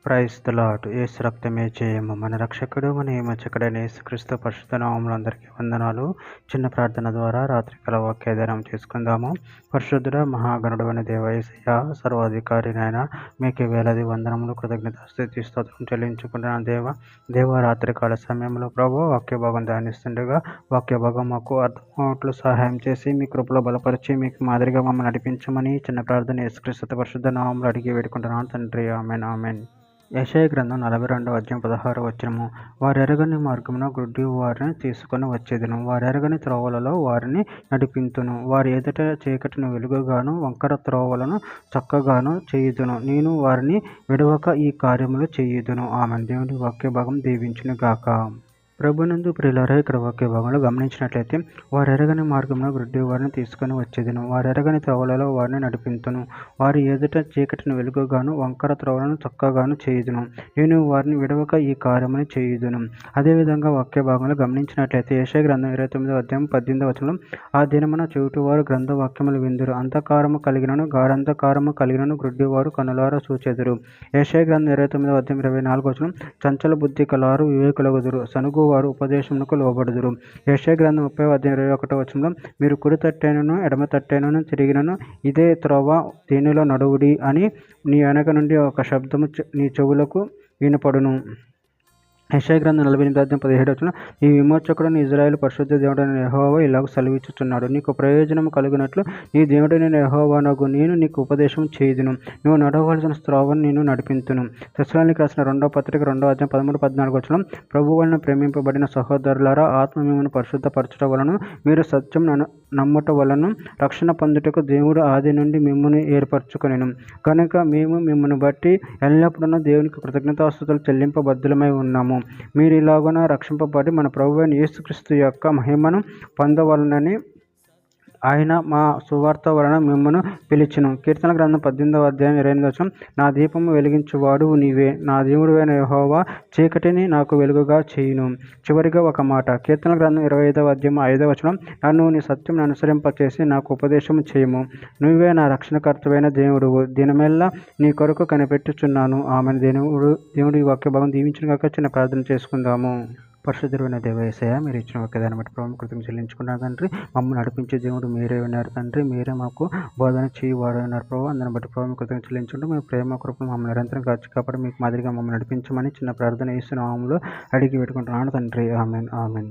Praise the lord. యేసు రక్తమే జయము. మన రక్షకుడు, మన విమోచకుడైన యేసుక్రీస్తు పరిశుద్ధ నామములో అందరికీ వందనాలు. చిన్న ప్రార్థన ద్వారా రాత్రికాల వాక్యాధానం చేసుకుందాము. పరిశుద్ధుడ మహాగణుడు అనే దేవ యేసయ్య, సర్వాధికారి నాయన, మీకు వేలాది వందనములు, కృతజ్ఞత స్తుతి స్తోత్రం చెల్లించుకుంటున్నాను. దేవ రాత్రికాల సమయంలో ప్రభు వాక్య భాగం ధ్యానిస్తుండగా వాక్య భాగం మాకు అర్థమవుట్లు సహాయం చేసి మీ కృపలో బలపరిచి మీకు మాదిరిగా మమ్మల్ని నడిపించమని చిన్న ప్రార్థన యేసుక్రీస్తు పరిశుద్ధ నామములో అడిగి వేడుకుంటున్నాను తండ్రి. Amen amen. యెషయా గ్రంథం 42వ అధ్యాయం 16వ వచనము. వారెరగని మార్గమున గుడ్డి వారిని తీసుకొని వచ్చేదను, వారెరగని త్రోవలలో వారిని నడిపింతును. వారి ఎదుట చీకటిని వెలుగుగాను, వంకర త్రోవలను చక్కగాను చేయుదును. నేను వారిని విడవక ఈ కార్యములు చేయుదును. ఆమెన్. దేవుని వాక్య భాగం దీవించును గాక. ప్రభునందు ప్రియులారా, ఇక్కడ వాక్య భాగంలో గమనించినట్లయితే, వారెరగని మార్గంలో గుడ్డి వారిని తీసుకొని వచ్చేదను, వారెరగని త్రోవలలో వారిని నడిపింతును. వారి ఎదుట చీకటిని వెలుగుగాను, వంకర త్రోవలను చక్కగాను చేయుదును. నేను వారిని విడవక ఈ కార్యముని చేయుదును. అదేవిధంగా వాక్య భాగంలో గమనించినట్లయితే యెషయా గ్రంథం 29వ అధ్యాయం 18వ వచనం, ఆ దినమున చెవిటివారు గ్రంథ వాక్యములు విందురు, అంధకారము కలిగినను గాఢంధకారము కలిగినను గ్రుడ్డివారు కనులారా చూచెదరు. యెషయా గ్రంథం 29వ అధ్యాయం 24వ వచనం, చంచల బుద్ధి కలవారు వివేకులగుదురు, సనుగు వారు ఉపదేశమునకు లోబడుదురు. యెషయా గ్రంథం 30వ అధ్యాయం 21వ వచనంలో, మీరు కుడి తట్టైనను ఎడమ తట్టైనను తిరిగినను ఇదే త్రోవ, దీనిలో నడువుడి అని నీ వెనక నుండి ఒక శబ్దము నీ చెవులకు వినపడును. యెషయా గ్రంథం 48వ అధ్యాయం 17వ వచనం, ఈ విమోచకుడైన ఇశ్రాయేలు పరిశుద్ధ దేవుడైన యెహోవా ఇలాగ సెలవిచ్చుచున్నాడు, నీకు ప్రయోజనము కలుగునట్లు నీ దేవుడైన యెహోవానగు నేను నీకు ఉపదేశం చేయుదును, నువ్వు నడవవలసిన త్రోవను నేను నడిపింతును. తెస్సలోనికీయులకు రాసిన 2వ పత్రిక 2వ అధ్యాయం 13-14 వచనం, ప్రభు వలన ప్రేమింపబడిన సహోదరులారా, ఆత్మ మిమ్మును పరిశుద్ధపరచుట వలన మీరు సత్యం నమ్ముట వలన రక్షణ పొందుటకు దేవుడు ఆది నుండి మిమ్మును ఏర్పరచుకొనెను. కనుక మేము మిమ్మును బట్టి ఎల్లప్పుడూ దేవునికి కృతజ్ఞతాస్తుతులు చెల్లింపబద్ధులమై ఉన్నాము. మీరు ఇలాగున రక్షింపబడి మన ప్రభువైన యేసుక్రీస్తు యొక్క మహిమను పొందవలనని ఆయన మా సువార్త వలన మిమ్మును పిలిచెను. కీర్తన గ్రంథం 18వ అధ్యాయం 28వ వచనం, నా దీపము వెలిగించువాడు నీవే, నా దేవుడైన యెహోవా చీకటిని నాకు వెలుగుగా చేయును. చివరిగా ఒక మాట, కీర్తన గ్రంథం 25వ అధ్యాయం 5వ వచనం, నన్ను నీ సత్యం అనుసరింపచేసి నాకు ఉపదేశం చేయము, నువ్వే నా రక్షణకర్తవైన దేవుడువు, దినమెల్లా నీ కొరకు కనిపెట్టుచున్నాను. ఆమెను. దేవుడి వాక్య భాగం దీవించిన గాక. చిన్న ప్రార్థన చేసుకుందాము. పరిశుద్ధుడైన దేవ యేసయ్య, మీరు ఇచ్చిన వాక్యదాన్ని బట్టి ప్రభు కృతజ్ఞతలు చెల్లించుకున్నారు తండ్రి. మమ్మల్ని నడిపించే దేవుడు మీరే ఉన్నారు తండ్రి. మీరే మాకు బోధన చేయవాడు ఉన్నారు ప్రభు. అందరిని బట్టి ప్రభు కృతజ్ఞతలు చెల్లించుకుంటూ మీ ప్రేమ కృపను మమ్మల్ని నిరంతరం కాచి కాపాడి మీకు మాదిరిగా మమ్మల్ని నడిపించమని చిన్న ప్రార్థన యేసు నామములో అడిగి పెట్టుకుంటున్నాను తండ్రి. Amen amen.